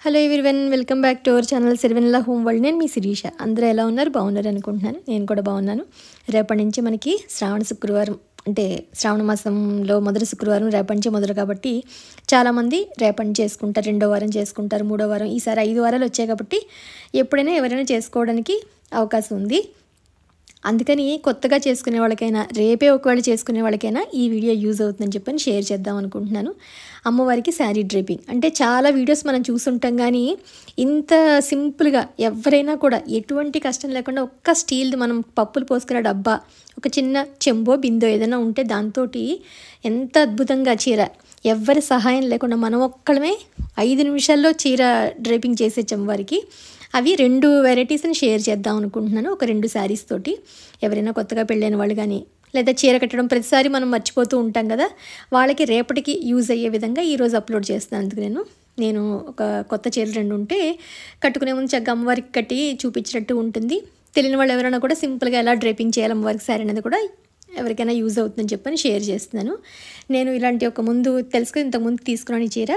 Hello everyone, welcome back to our channel Sirivennela home world. నేను మీ శిరీష. అందరూ ఎలా ఉన్నారు? బాగున్నారు అనుకుంటున్నాను. నేను కూడా బాగున్నాను. రేపటి నుంచి మనకి శ్రావణ శుక్రవారం, అంటే శ్రావణ మాసంలో మొదటి శుక్రవారం రేపటి నుంచి మొదలు కాబట్టి చాలామంది రేపటి నుంచి చేసుకుంటారు, రెండో వారం చేసుకుంటారు, మూడో వారం, ఈసారి 5 వారాలు వచ్చాయి కాబట్టి ఎప్పుడైనా ఎవరైనా చేసుకోవడానికి అవకాశం ఉంది. అందుకని కొత్తగా చేసుకునే వాళ్ళకైనా, రేపే ఒకవేళ చేసుకునే వాళ్ళకైనా ఈ వీడియో యూజ్ అవుతుందని చెప్పని షేర్ చేద్దాం అనుకుంటున్నాను. అమ్మవారికి శారీ డ్రేపింగ్ అంటే చాలా వీడియోస్ మనం చూసుంటాం, కానీ ఇంత సింపుల్గా ఎవరైనా కూడా ఎటువంటి కష్టం లేకుండా ఒక్క స్టీల్ది మనం పప్పులు పోసుకునే డబ్బా, ఒక చిన్న చెంబో బిందో ఏదైనా ఉంటే దాంతో ఎంత అద్భుతంగా చీర ఎవరి సహాయం లేకుండా మనం ఒక్కడమే 5 నిమిషాల్లో చీర డ్రేపింగ్ చేసేచ్చం అమ్మవారికి. అవి 2 వెరైటీస్ని షేర్ చేద్దాం అనుకుంటున్నాను, ఒక 2 శారీస్ తోటి. ఎవరైనా కొత్తగా పెళ్ళైన వాళ్ళు కానీ, లేదా చీర కట్టడం ప్రతిసారి మనం మర్చిపోతూ ఉంటాం కదా, వాళ్ళకి రేపటికి యూజ్ అయ్యే విధంగా ఈరోజు అప్లోడ్ చేస్తాను. అందుకు నేను ఒక కొత్త చీరలు 2 ఉంటే కట్టుకునే ముందు చక్కగా అమ్మవారికి కట్టి చూపించినట్టు ఉంటుంది. తెలియని వాళ్ళు ఎవరైనా కూడా సింపుల్గా ఎలా డ్రేపింగ్ చేయాలి అమ్మవారికి శారీ అనేది కూడా ఎవరికైనా యూజ్ అవుతుందని చెప్పని షేర్ చేస్తున్నాను. నేను ఇలాంటి ఒక ముందు తెలుసుకుని ఇంతకుముందు తీసుకున్నాను ఈ చీర.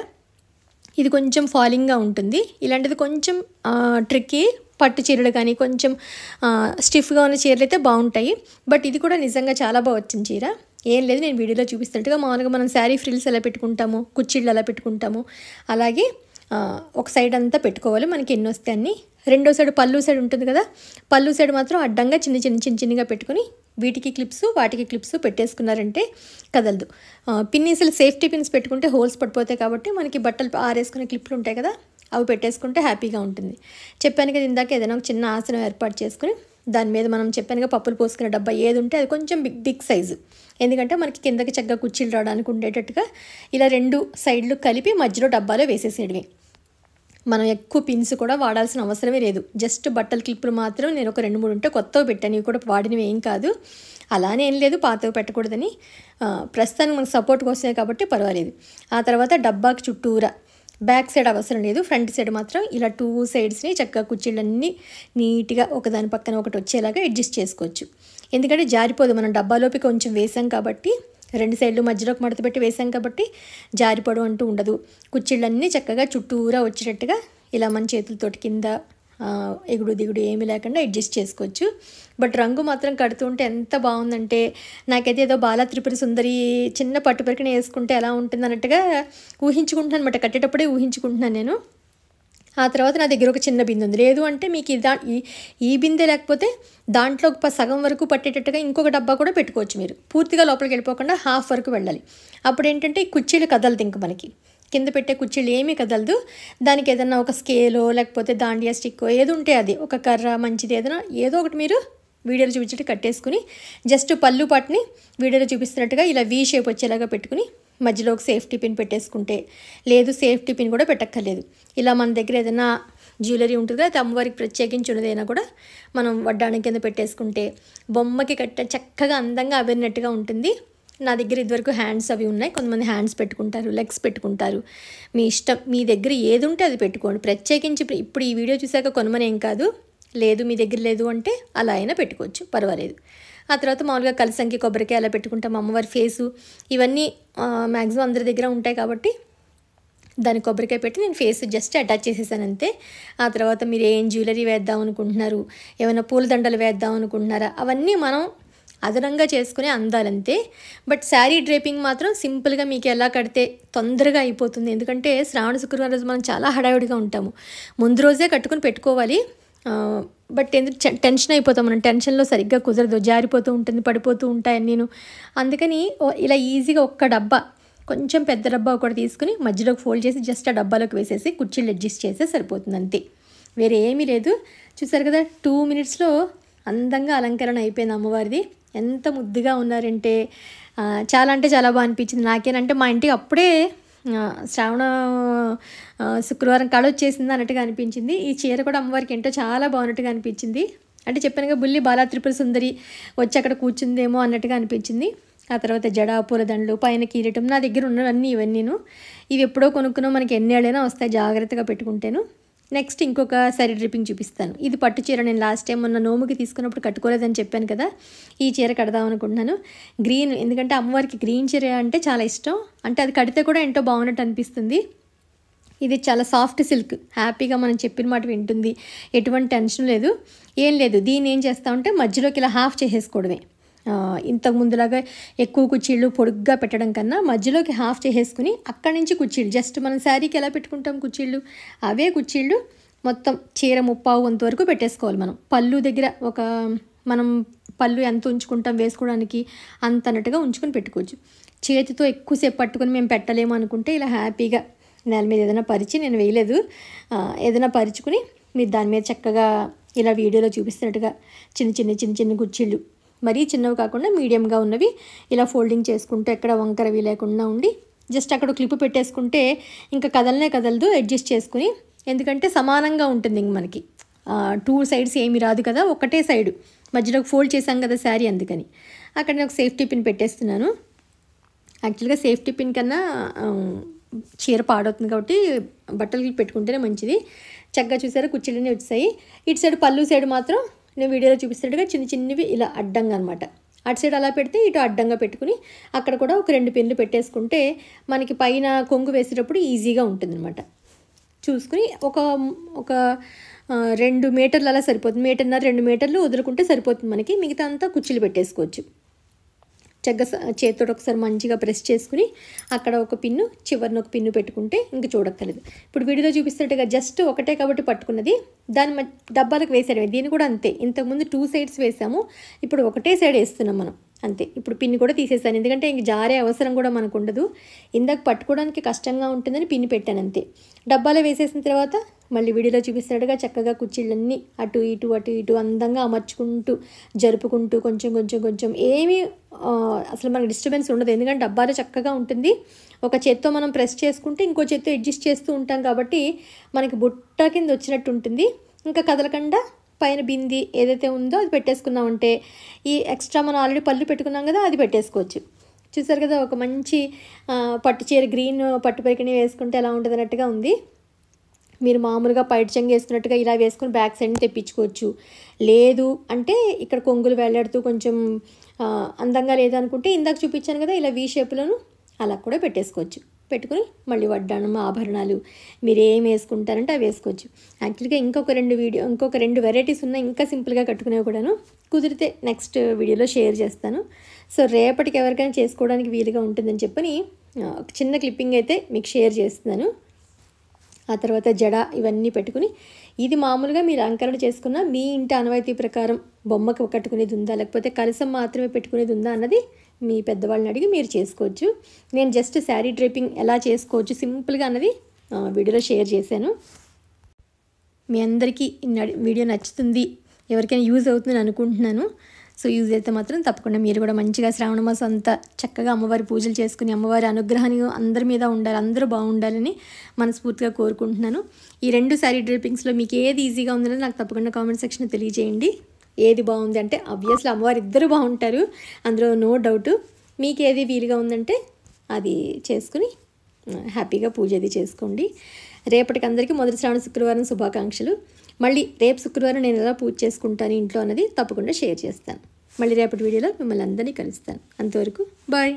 ఇది కొంచెం ఫాలింగ్గా ఉంటుంది. ఇలాంటిది కొంచెం ట్రిక్కీ పట్టు చీరలు కానీ కొంచెం స్టిఫ్గా ఉన్న చీరలు అయితే బాగుంటాయి. బట్ ఇది కూడా నిజంగా చాలా బాగా వచ్చిన చీర. ఏం లేదు, నేను వీడియోలో చూపిస్తున్నట్టుగా మామూలుగా మనం శారీ ఫ్రిల్స్ ఎలా పెట్టుకుంటాము, కుచ్చిళ్ళు ఎలా పెట్టుకుంటాము, అలాగే ఒక సైడ్ అంతా పెట్టుకోవాలి. మనకి ఎన్ని వస్తే అన్ని. రెండో సైడ్ పళ్ళు సైడ్ ఉంటుంది కదా, పళ్ళు సైడ్ మాత్రం అడ్డంగా చిన్నగా పెట్టుకుని వీటికి క్లిప్స్ వాటికి క్లిప్స్ పెట్టేసుకున్నారంటే కదలదు. పిన్నీసులు సేఫ్టీ పిన్స్ పెట్టుకుంటే హోల్స్ పడిపోతాయి కాబట్టి మనకి బట్టలు ఆరేసుకునే క్లిప్లు ఉంటాయి కదా, అవి పెట్టేసుకుంటే హ్యాపీగా ఉంటుంది. చెప్పాను కదా ఇందాక, ఏదైనా ఒక చిన్న ఆసనం ఏర్పాటు చేసుకుని దాని మీద మనం చెప్పానుగా పప్పులు పోసుకునే డబ్బా ఏది ఉంటే అది కొంచెం బిగ్ సైజు, ఎందుకంటే మనకి కిందకి చక్కగా కుర్చీలు రావడానికి ఉండేటట్టుగా ఇలా 2 సైడ్లు కలిపి మధ్యలో డబ్బాలో వేసేసేయడమే. మనం ఎక్కువ పిన్స్ కూడా వాడాల్సిన అవసరమే లేదు. జస్ట్ బట్టల క్లిప్పులు మాత్రం నేను ఒక 2-3 ఉంటే కొత్తవి పెట్టాను, ఇవి కూడా వాడినవి ఏం కాదు. అలానే ఏం లేదు, పాతవి పెట్టకూడదని. ప్రస్తుతానికి మనకు సపోర్ట్ వస్తాయి కాబట్టి పర్వాలేదు. ఆ తర్వాత డబ్బాకి చుట్టూరా బ్యాక్ సైడ్ అవసరం లేదు, ఫ్రంట్ సైడ్ మాత్రం ఇలా 2 సైడ్స్ని చక్కగా కుర్చీలన్నీ నీట్గా ఒకదాని పక్కన ఒకటి వచ్చేలాగా అడ్జస్ట్ చేసుకోవచ్చు. ఎందుకంటే జారిపోదు, మనం డబ్బాలోకి కొంచెం వేసాం కాబట్టి, 2 సైడ్లు మధ్యలోకి మడత పెట్టి వేసాం కాబట్టి జారిపోవడం అంటూ ఉండదు. కుర్చీళ్ళన్నీ చక్కగా చుట్టూరా వచ్చేటట్టుగా ఇలా మన చేతులతోటి కింద ఎగుడు దిగుడు ఏమీ లేకుండా అడ్జస్ట్ చేసుకోవచ్చు. బట్ రంగు మాత్రం కడుతుంటే ఎంత బాగుందంటే, నాకైతే ఏదో బాలా త్రిపుర సుందరి చిన్న పట్టు పరికిని వేసుకుంటే ఎలా ఉంటుంది అన్నట్టుగా ఊహించుకుంటున్నాను అనమాట. కట్టేటప్పుడే ఊహించుకుంటున్నాను నేను. ఆ తర్వాత నా దగ్గర ఒక చిన్న బిందె ఉంది. లేదు అంటే మీకు ఈ బిందె లేకపోతే దాంట్లో సగం వరకు పట్టేటట్టుగా ఇంకొక డబ్బా కూడా పెట్టుకోవచ్చు. మీరు పూర్తిగా లోపలికి వెళ్ళిపోకుండా హాఫ్ వరకు వెళ్ళాలి. అప్పుడు ఏంటంటే ఈ కుర్చీలు కదలదు, ఇంక మనకి కింద పెట్టే కుర్చీలు ఏమీ కదలదు. దానికి ఏదన్నా ఒక స్కేలో లేకపోతే దాండియా స్టిక్కో ఏది ఉంటే అది, ఒక కర్ర మంచిది ఏదో ఒకటి మీరు వీడియోలో చూపించేట్టు కట్టేసుకుని జస్ట్ పళ్ళు పాటుని వీడియోలో చూపిస్తున్నట్టుగా ఇలా వీ షేప్ వచ్చేలాగా పెట్టుకుని మధ్యలో ఒక సేఫ్టీ పిన్ పెట్టేసుకుంటే, లేదు సేఫ్టీ పిన్ కూడా పెట్టక్కర్లేదు, ఇలా మన దగ్గర ఏదైనా జ్యువెలరీ ఉంటుంది కదా, అమ్మవారికి ప్రత్యేకించి ఉన్నదైనా కూడా మనం వడ్డాణం కింద పెట్టేసుకుంటే బొమ్మకి చక్కగా అందంగా అవిరినట్టుగా ఉంటుంది. నా దగ్గర ఇదివరకు హ్యాండ్స్ అవి ఉన్నాయి, కొంతమంది హ్యాండ్స్ పెట్టుకుంటారు, లెగ్స్ పెట్టుకుంటారు. మీ ఇష్టం, మీ దగ్గర ఏది ఉంటే అది పెట్టుకోండి. ప్రత్యేకించి ఇప్పుడు ఈ వీడియో చూసాక కొనమని ఏం కాదు, లేదు మీ దగ్గర లేదు అంటే అలా అయినా పెట్టుకోవచ్చు, పర్వాలేదు. ఆ తర్వాత మామూలుగా కలిసంకి కొబ్బరికాయ అలా పెట్టుకుంటాం. అమ్మవారి ఫేసు ఇవన్నీ మ్యాక్సిమం అందరి దగ్గర ఉంటాయి కాబట్టి దాని కొబ్బరికాయ పెట్టి నేను ఫేస్ జస్ట్ అటాచ్ చేసేసాను అంతే. ఆ తర్వాత మీరు ఏం జ్యువెలరీ వేద్దాం అనుకుంటున్నారు, ఏమైనా పూలదండలు వేద్దాం అనుకుంటున్నారా, అవన్నీ మనం అదనంగా చేసుకునే అందాలంతే. బట్ శారీ డ్రేపింగ్ మాత్రం సింపుల్గా మీకు ఎలా కడితే తొందరగా అయిపోతుంది. ఎందుకంటే శ్రావణ శుక్రవారం రోజు మనం చాలా హడావిడిగా ఉంటాము, ముందు రోజే కట్టుకుని పెట్టుకోవాలి. బట్ ఎందుకు టెన్షన్ అయిపోతాం, మనం టెన్షన్లో సరిగ్గా కుదరదు, జారిపోతూ ఉంటుంది, పడిపోతూ ఉంటాయని నేను. అందుకని ఇలా ఈజీగా ఒక్క డబ్బా, కొంచెం పెద్ద డబ్బా ఒకటి తీసుకుని మధ్యలోకి ఫోల్డ్ చేసి జస్ట్ ఆ డబ్బాలోకి వేసేసి కుర్చీలు అడ్జస్ట్ చేస్తే సరిపోతుంది అంతే, వేరే ఏమీ లేదు. చూసారు కదా 2 మినిట్స్లో అందంగా అలంకరణ అయిపోయింది అమ్మవారిది. ఎంత ముద్దుగా ఉన్నారంటే చాలా అంటే చాలా బాగా అనిపించింది నాకేనంటే. మా ఇంటికి అప్పుడే శ్రావణ శుక్రవారం కళ వచ్చేసింది అన్నట్టుగా అనిపించింది. ఈ చీర కూడా అమ్మవారికి ఏంటో చాలా బాగున్నట్టుగా అనిపించింది. అంటే చెప్పానుగా బుల్లి బాలా త్రిపుర సుందరి వచ్చి అక్కడ కూర్చుందేమో అన్నట్టుగా అనిపించింది. ఆ తర్వాత జడ, పూలదండలు, పైన కిరీటం, నా దగ్గర ఉన్నవన్నీ ఇవన్నీను. ఇవి ఎప్పుడో కొనుక్కున్నా, మనకి ఎన్నేళ్ళైనా వస్తాయి జాగ్రత్తగా పెట్టుకుంటేను. నెక్స్ట్ ఇంకొక శారీ డ్రిప్పింగ్ చూపిస్తాను. ఇది పట్టు చీర, నేను లాస్ట్ టైం మొన్న నోముకి తీసుకున్నప్పుడు కట్టుకోలేదని చెప్పాను కదా, ఈ చీర కడదాం అనుకుంటున్నాను. గ్రీన్, ఎందుకంటే అమ్మవారికి గ్రీన్ చీర అంటే చాలా ఇష్టం. అంటే అది కడితే కూడా ఎంతో బాగున్నట్టు అనిపిస్తుంది. ఇది చాలా సాఫ్ట్ సిల్క్, హ్యాపీగా మనం చెప్పిన మాట వింటుంది, ఎటువంటి టెన్షన్ లేదు, ఏం లేదు. దీన్ని ఏం చేస్తామంటే మధ్యలోకి ఇలా హాఫ్ చేసేసుకోవడమే. ఇంతకు ముందులాగా ఎక్కువ కుర్చీళ్ళు పొడుగ్గా పెట్టడం కన్నా మధ్యలోకి హాఫ్ చేసేసుకుని అక్కడి నుంచి కుర్చీళ్ళు జస్ట్ మనం శారీకి ఎలా పెట్టుకుంటాం కుర్చీళ్ళు, అవే కుర్చీళ్ళు మొత్తం చీర ముప్పావు వంతు వరకు పెట్టేసుకోవాలి. మనం పళ్ళు దగ్గర మనం పళ్ళు ఎంత ఉంచుకుంటాం వేసుకోవడానికి అంత అన్నట్టుగా ఉంచుకొని పెట్టుకోవచ్చు. చేతితో ఎక్కువసేపు పట్టుకొని మేము పెట్టలేము అనుకుంటే ఇలా హ్యాపీగా నేల మీద ఏదైనా పరిచి, నేను వేయలేదు, ఏదైనా పరుచుకుని మీరు దాని మీద చక్కగా ఇలా వీడియోలో చూపిస్తున్నట్టుగా చిన్న చిన్న కుర్చీళ్ళు, మరీ చిన్నవి కాకుండా మీడియంగా ఉన్నవి ఇలా ఫోల్డింగ్ చేసుకుంటూ ఎక్కడ వంకరవి లేకుండా ఉండి జస్ట్ అక్కడ క్లిప్ పెట్టేసుకుంటే ఇంకా కదలదు, అడ్జస్ట్ చేసుకుని. ఎందుకంటే సమానంగా ఉంటుంది ఇంక మనకి, 2 సైడ్స్ ఏమి రాదు కదా, ఒకటే సైడు మధ్యలోకి ఫోల్డ్ చేసాం కదా శారీ, అందుకని అక్కడ నేను ఒక సేఫ్టీ పిన్ పెట్టేస్తున్నాను. యాక్చువల్గా సేఫ్టీ పిన్ కన్నా చీర పాడవుతుంది కాబట్టి బట్టలకి పెట్టుకుంటేనే మంచిది. చక్కగా చూసారా కుర్చీలన్నీ వచ్చాయి. ఇటు సైడ్ పళ్ళు సైడ్ మాత్రం నేను వీడియోలో చూపిస్తున్నట్టుగా చిన్నవి ఇలా అడ్డంగా అనమాట. అటు సైడ్ అలా పెడితే ఇటు అడ్డంగా పెట్టుకుని అక్కడ కూడా ఒక 2 పిన్లు పెట్టేసుకుంటే మనకి పైన కొంగు వేసేటప్పుడు ఈజీగా ఉంటుంది అనమాట. చూసుకుని ఒక 2 మీటర్లు అలా సరిపోతుంది, 1.5 2 మీటర్లు వదులుకుంటే సరిపోతుంది మనకి. మిగతా అంతా కుర్చీలు పెట్టేసుకోవచ్చు. చక్కగా చేతితో ఒకసారి మంచిగా ప్రెస్ చేసుకుని అక్కడ ఒక పిన్ను, చివరిన ఒక పిన్ను పెట్టుకుంటే ఇంక చూడక్కర్లేదు. ఇప్పుడు వీడియోలో చూపిస్తున్నట్టుగా జస్ట్ ఒకటే కాబట్టి పట్టుకున్నది దాని డబ్బాలకు వేసేయడమే. దీన్ని కూడా అంతే, ఇంతకుముందు 2 సైడ్స్ వేసాము, ఇప్పుడు ఒకటే సైడ్ వేస్తున్నాం మనం అంతే. ఇప్పుడు పిన్ని కూడా తీసేసాను, ఎందుకంటే ఇంక జారే అవసరం కూడా మనకు ఉండదు. ఇందాక పట్టుకోవడానికి కష్టంగా ఉంటుందని పిన్ని పెట్టాను అంతే. డబ్బాలో వేసేసిన తర్వాత మళ్ళీ వీడియోలో చూపిస్తున్నట్టుగా చక్కగా కుర్చీలన్నీ అటు ఇటు అందంగా అమర్చుకుంటూ జరుపుకుంటూ కొంచెం ఏమీ అసలు మనకు డిస్టర్బెన్స్ ఉండదు, ఎందుకంటే డబ్బాలో చక్కగా ఉంటుంది. ఒక చేత్తో మనం ప్రెస్ చేసుకుంటే ఇంకో చేత్తో అడ్జస్ట్ చేస్తూ ఉంటాం కాబట్టి మనకి బుట్ట కింద వచ్చినట్టు ఉంటుంది. ఇంకా కదలకుండా పైన బింది ఏదైతే ఉందో అది పెట్టేసుకున్నామంటే ఈ ఎక్స్ట్రా మనం ఆల్రెడీ పళ్ళు పెట్టుకున్నాం కదా అది పెట్టేసుకోవచ్చు. చూసారు కదా, ఒక మంచి పట్టు చీర గ్రీన్ పట్టు పరికిణి వేసుకుంటే ఎలా ఉంటుంది అన్నట్టుగా ఉంది. మీరు మామూలుగా పైట చెంగు వేసుకున్నట్టుగా ఇలా వేసుకుని బ్యాక్ సైడ్ని తెప్పించుకోవచ్చు. లేదు అంటే ఇక్కడ కొంగులు వెళ్ళాడుతూ కొంచెం అందంగా లేదనుకుంటే ఇందాక చూపించాను కదా ఇలా వీ షేప్లోను అలా కూడా పెట్టేసుకోవచ్చు. పెట్టుకుని మళ్ళీ వడ్డాణం, ఆభరణాలు మీరు ఏం వేసుకుంటారంటే అవి వేసుకోవచ్చు. యాక్చువల్గా ఇంకొక 2 వెరైటీస్ ఉన్నాయి ఇంకా సింపుల్గా కట్టుకునేవి కూడాను. కుదిరితే నెక్స్ట్ వీడియోలో షేర్ చేస్తాను. సో రేపటికి ఎవరికైనా చేసుకోవడానికి వీలుగా ఉంటుందని చెప్పని ఒక చిన్న క్లిప్పింగ్ అయితే మీకు షేర్ చేస్తున్నాను. ఆ తర్వాత జడ ఇవన్నీ పెట్టుకుని ఇది మామూలుగా మీరు అలంకరణ చేసుకున్న మీ ఇంటి ఆనవాయితీ ప్రకారం బొమ్మకు కట్టుకునేది ఉందా లేకపోతే కలసం మాత్రమే పెట్టుకునేది ఉందా అన్నది మీ పెద్దవాళ్ళని అడిగి మీరు చేసుకోవచ్చు. నేను జస్ట్ శారీ డ్రేపింగ్ ఎలా చేసుకోవచ్చు సింపుల్గా అన్నది వీడియోలో షేర్ చేశాను. మీ అందరికీ వీడియో నచ్చుతుంది, ఎవరికైనా యూజ్ అవుతుందని అనుకుంటున్నాను. సో యూజ్ అయితే మాత్రం తప్పకుండా మీరు కూడా మంచిగా శ్రావణ మాసం అంతా చక్కగా అమ్మవారి పూజలు చేసుకుని అమ్మవారి అనుగ్రహాన్ని అందరి మీద ఉండాలి, అందరూ బాగుండాలని మనస్ఫూర్తిగా కోరుకుంటున్నాను. ఈ 2 శారీ డ్రేపింగ్స్లో మీకు ఏది ఈజీగా ఉందని నాకు తప్పకుండా కామెంట్ సెక్షన్లో తెలియజేయండి. ఏది బాగుంది అంటే ఆబ్వియస్లీ అమ్మవారు ఇద్దరు బాగుంటారు, అందులో నో డౌట్. మీకు ఏది వీలుగా ఉందంటే అది చేసుకుని హ్యాపీగా పూజ అది చేసుకోండి. రేపటికి అందరికీ మొదటి శ్రావణ శుక్రవారం శుభాకాంక్షలు. మళ్ళీ రేపు శుక్రవారం నేను ఎలా పూజ చేసుకుంటాను ఇంట్లో అన్నది తప్పకుండా షేర్ చేస్తాను. మళ్ళీ రేపటి వీడియోలో మిమ్మల్ని అందరినీ కలుస్తాను. అంతవరకు బాయ్.